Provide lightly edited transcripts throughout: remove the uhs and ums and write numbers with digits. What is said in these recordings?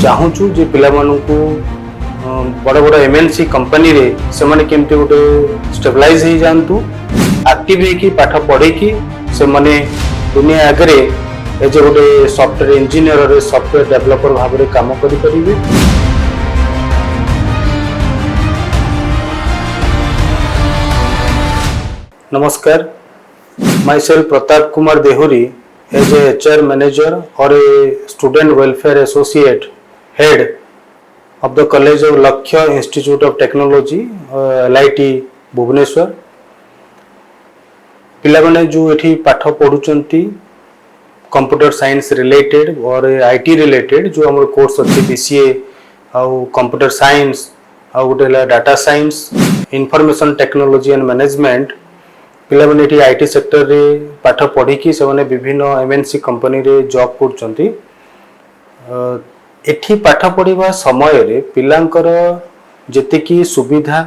चाहूँ जे पिला बड़ बड़ एमएनसी कंपनी रे से माने केमती गोटे स्टेबलाइज हो जातु एक्टिव होगी पाठ पढ़ी से माने दुनिया आगे एज गोटे सॉफ्टवेयर इंजीनियर सॉफ्टवेयर डेवलपर भाव में काम करें। नमस्कार, myself Pratap Kumar Dehuri as a HR manager और a student welfare associate head of the College of Lakshya Institute of Technology LIT Bhubaneswar. पिला माने जो एठी पाठ पढ़ुचंती कंप्यूटर साइंस रिलेटेड और IT रिलेटेड जो हमर कोर्स अछि BCA आउ कंप्यूटर साइंस आउ गोटे data science information technology and management. पिला माने एठी IT सेक्टर रे पाठ पढ़ी कि से माने विभिन्न MNC कंपनी रे जॉब करचंती। एठी पाठ पढ़िबा समय रे पिलांकर जेतिकी सुविधा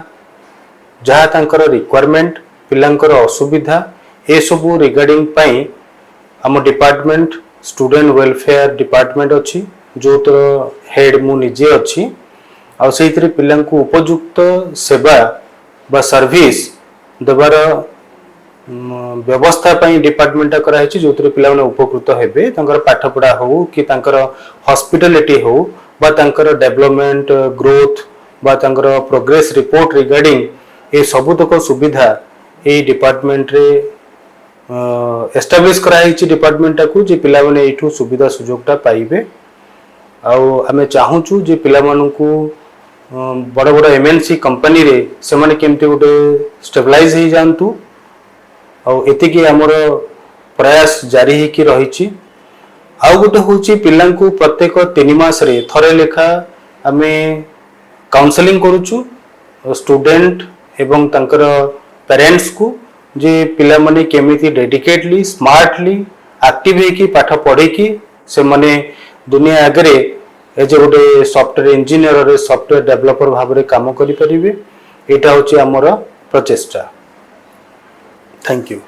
जहाँ तांकर रिक्वायरमेंट पिलांकर असुविधा ए सबु रिगार्डिंग पाई हम डिपार्टमेंट स्टूडेंट वेलफेयर डिपार्टमेंट अछि जो तो हेड मु निजे अछि आ सेहितरे पिलांकु उपयुक्त सेवा बा सर्विस देबार व्यवस्था पाई डिपार्टमेंट कराई जो पिला उपकृत हेबे तांकर पाठ पढ़ा हो कि तांकर हॉस्पिटलिटी हो बा तांकर डेवलपमेंट ग्रोथ बा तांकर प्रोग्रेस रिपोर्ट रिगार्डिंग ए सबुतक सुविधा ए डिपार्टमेंट रे एस्टाब्लिश कराई डिपार्टमेंट को जे पिला माने एठू सुविधा सुजोगटा पाइबे। आउ आमे चाहूचु जे पिला मानकू बड़ बड़ MNC कंपनी रे से माने केमती गोटे स्टेबलाइज हो जातु आउ एतिकी हमर प्रयास जारी ही कि रही। आउ गोटे होची पिलांकू प्रत्येक 3 मास रे थरे लेखा आमे काउंसलिंग करूचु स्टूडेंट एवं तांकर पेरेंट्स को जे पिला माने केमिति डेडिकेटली स्मार्टली एक्टिव होकी पाठ पढ़ी कि से माने दुनिया आगे एज गोटे सॉफ्टवेयर इंजीनियर सॉफ्टवेयर डेवलपर भाव में काम करें। एटा होची हमर प्रचेष्टा। Thank you.